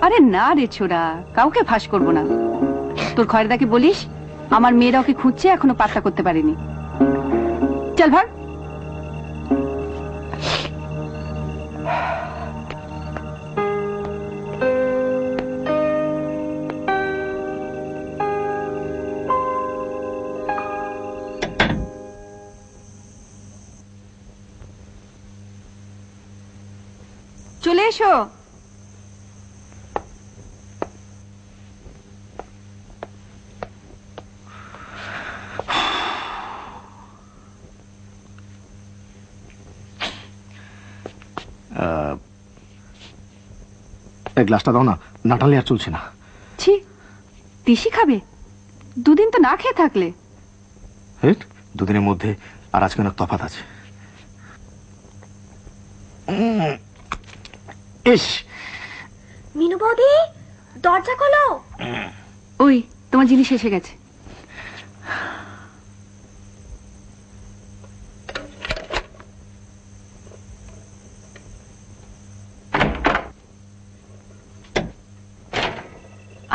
আরে না রে ছোড়া, কাউকে ফাঁস করবো না। তোর খয়রাদাকে বলিস আমার মেয়েরা ওকে খুঁজছে, এখনো পাত্তা করতে পারেনি। চল ভাগ। চলে এসো। গ্লাসটা দাও না, নাটালে আর চলছে না। ছি, তিসি খাবে? দুদিন তো না খেয়ে থাকলে। দুদিনের মধ্যে আর আজকে অনেক তফাৎ আছে। ইস, মিনু বৌদি, দরজা খোলো। ওই তোমার জিনিস এসে গেছে।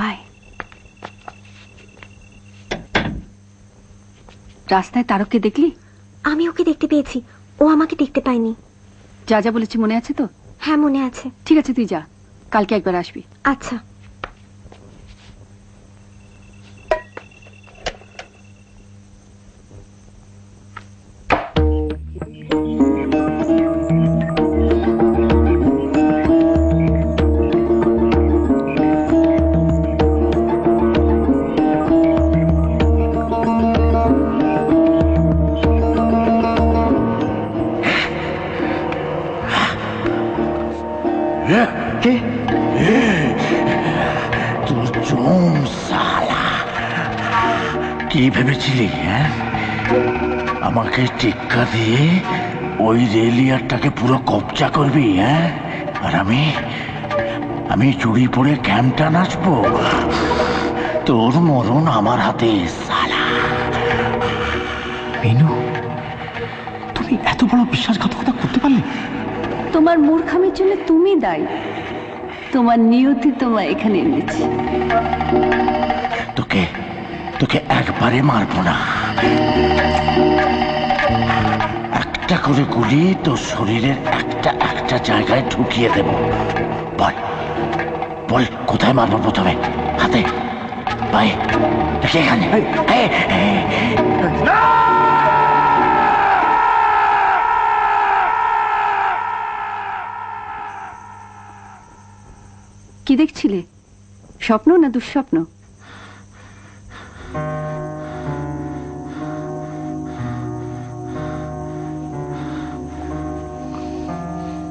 আয়। রাস্তায় তারককে দেখলি? আমি ওকে দেখতে পেয়েছি, ও আমাকে দেখতে পায়নি। যা যা বলেছি মনে আছে তো? হ্যাঁ মনে আছে। ঠিক আছে, তুই যা, কালকে একবার আসবি। আচ্ছা। কি ভেবেছিলি? হ্যাঁ, আমাকে টিক্কা দিয়ে ওই রেলিয়ারটাকে পুরো কবজা করবি? হ্যাঁ, আর আমি চুরি পরে ক্যাম্পটা নাচবো? তোর মরণ আমার হাতে সালা। মিনু, তুমি এত বড় বিশ্বাসঘাতকতা করতে পারলে? তোমার মূর্খামির জন্য তুমি দায়ী। তোমার নিয়তি তোমায় এখানে এনেছে। তোকে একবারে মারবো না, একটা করে গুলি তোর শরীরের একটা একটা জায়গায় ঢুকিয়ে দেব। বল বল, কোথায় মারবো প্রথমে? হাতে, পায়ে, নাকি এখানে? কি দেখছিলে? স্বপ্ন না দুঃস্বপ্ন?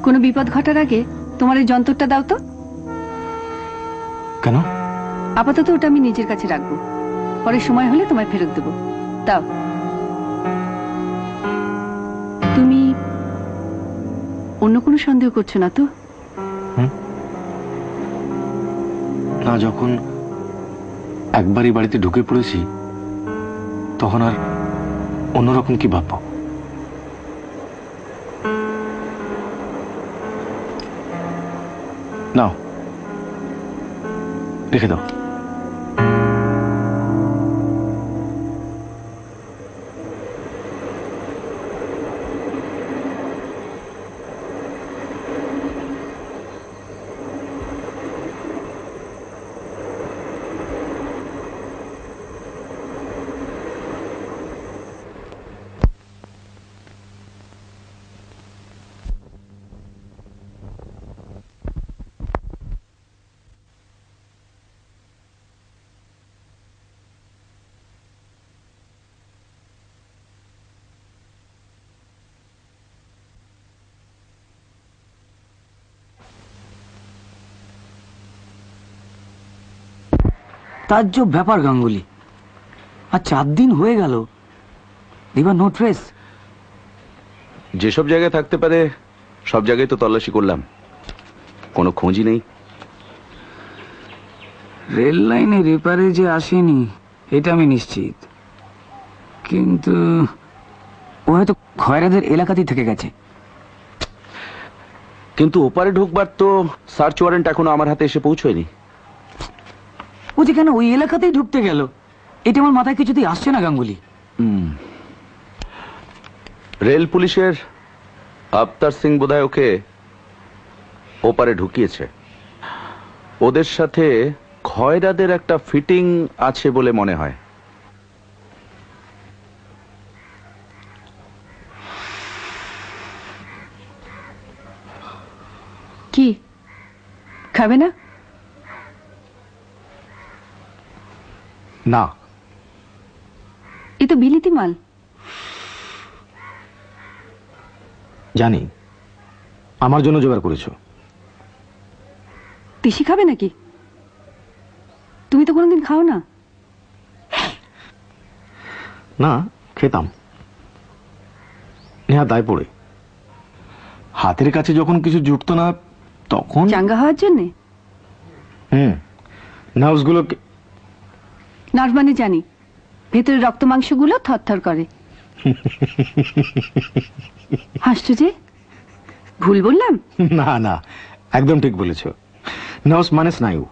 কোনো বিপদ ঘটার আগে তোমার এই যন্ত্রটা দাও তো। কেন? আপাতত ওটা আমি নিজের কাছে রাখবো, পরে সময় হলে তোমায় ফেরত দেবো। দাও। তুমি অন্য কোনো সন্দেহ করছো না তো? না, যখন একবারই বাড়িতে ঢুকে পড়েছি তখন আর অন্যরকম কি ভাববো? নাও, রেখে দাও। তাজ্জব ব্যাপার গাঙ্গুলি, আর 4 দিন হয়ে গেল, এবার নো ট্রেস। যেসব জায়গায় থাকতে পারে সব জায়গায় তো তল্লাশি করলাম, কোনো খোঁজই নেই। রেল লাইনের এপারে যে আসেনি এটা আমি নিশ্চিত, কিন্তু ও হয়তো খয়রাদের এলাকাতেই থেকে গেছে। কিন্তু ওপারে ঢুকবার তো সার্চ ওয়ারেন্ট এখনো আমার হাতে এসে পৌঁছয়নি। ও যে কেন ওই এলাকাতেই ঢুকতে গেল, এটা আমার মাথায় কিছুতেই আসছে না গাঙ্গুলি। রেল পুলিশের আফতার সিং বোধহয় ওকে ওপারে ঢুকিয়েছে। ওদের সাথে খয়রাদের একটা ফিটিং আছে বলে মনে হয়। কি খাবে না? না, এ তো বিলিতি মাল। জানি আমার জন্য জোগাড় করেছো। বেশি খাবে নাকি? তুমি তো কোনোদিন খাও না। না, খেতাম নেহা দায় পড়ে। হাতের কাছে যখন কিছু জুটতো না তখন চাঙ্গা হওয়ার জন্যে। নার্ভস গুলোকে। নার্ভ মানে জানি, ভেতরে রক্ত মাংসগুলো থরথর করে। হাসছো যে? ভুল বললাম? না না, একদম ঠিক বলেছো। নার্ভস মানে স্নায়ু।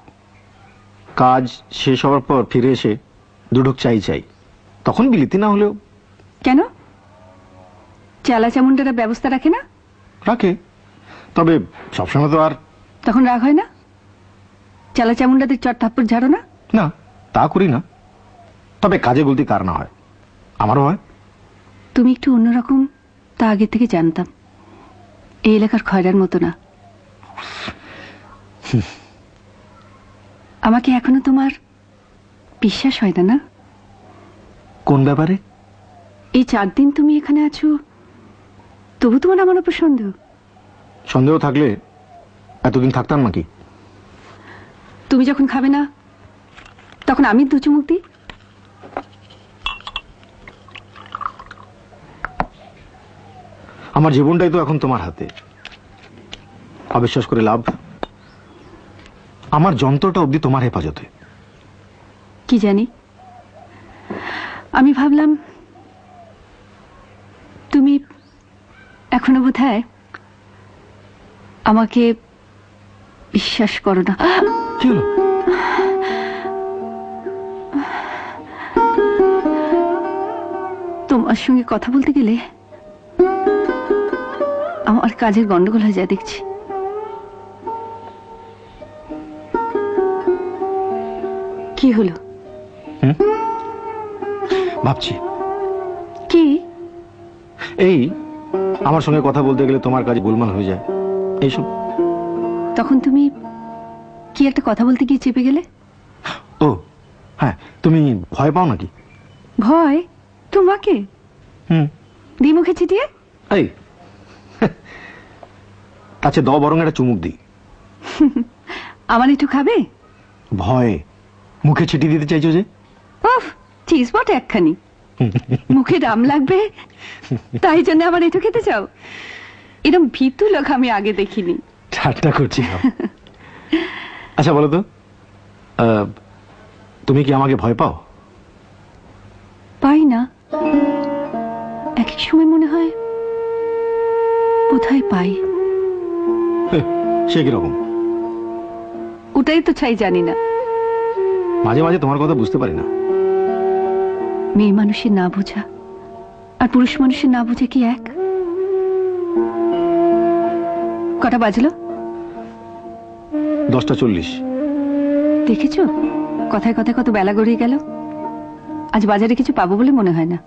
কাজ শেষ হওয়ার পর ফিরে এসে দুঢুক চাই চাই, তখন বিলিতি না হলেও। কেন? চালা চামুন্ডারা ব্যবস্থা রাখে না? রাখে, তবে সবসময় তো আর। তখন রাগ হয় না? চালা চামুন্ডাদের চট থাপ্পড় ঝাড়ো না? না, তা করি না। তবে কাজে গলতি কার না হয়, আমারও হয়। তুমি একটু অন্যরকম, তা আগে থেকে জানতাম। এই এলাকার খয়রার মতো না। আমাকে এখনো তোমার বিশ্বাস হয় না? না, কোন ব্যাপারে? এই 4 দিন তুমি এখানে আছো, তবু তোমার আমার উপর সন্দেহ? সন্দেহ থাকলে এতদিন থাকতাম নাকি? তুমি যখন খাবে না তখন আমি 2 চুমুক দিই। আমার জীবনটাই তো এখন তোমার হাতে। অবিশ্বাস করে লাভ, আমার যন্ত্রটা অবধি তোমার হেফাজতে। কি জানি, আমি ভাবলাম তুমি এখনো বোধহয় আমাকে বিশ্বাস করো না। কি হলো? তোমার সঙ্গে কথা বলতে গেলে আমার কাজের গন্ডগোল হয়ে যায় দেখছি। কি হলো? ভাবছি কি? এই আমার সঙ্গে কথা বলতে গেলে তোমার কাজ গোলমাল হয়ে যায় এইসব। তখন তুমি কি একটা কথা বলতে গিয়ে চেপে গেলে? ও হ্যাঁ, তুমি ভয় পাও নাকি? ভয়? তোমাকে দি মুখে ছিটিয়ে? এই আচ্ছা, দাও বরং একটা চুমুক দিই। আমার একটু খাবে? ভয়ে মুখে ছিটিয়ে দিতে চাইছো যে? উফ, চিজ বটে একখানি। মুখে দাম লাগবে তাই জন্য আবার একটু খেতে চাও? এরকম ভীতু লোক আমি আগে দেখিনি। ঠাট্টা করছি। আচ্ছা বলো তো, তুমি কি আমাকে ভয় পাও? পাই না, এক এক সময় মনে হয় কোথায় পাই। সে কিরকম? ওটাই তো চাই জানি না। মাঝে মাঝে তোমার কথা বুঝতে পারি না। মেয়ে মানুষের না বোঝা আর পুরুষ মানুষের না বোঝা কি এক? কটা বাজলো? 10:40। দেখেছো কথায় কথায় কত বেলা গড়িয়ে গেল। আজ বাজারে কিছু পাবো বলে মনে হয় না।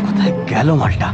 কোথায় গেল মালটা?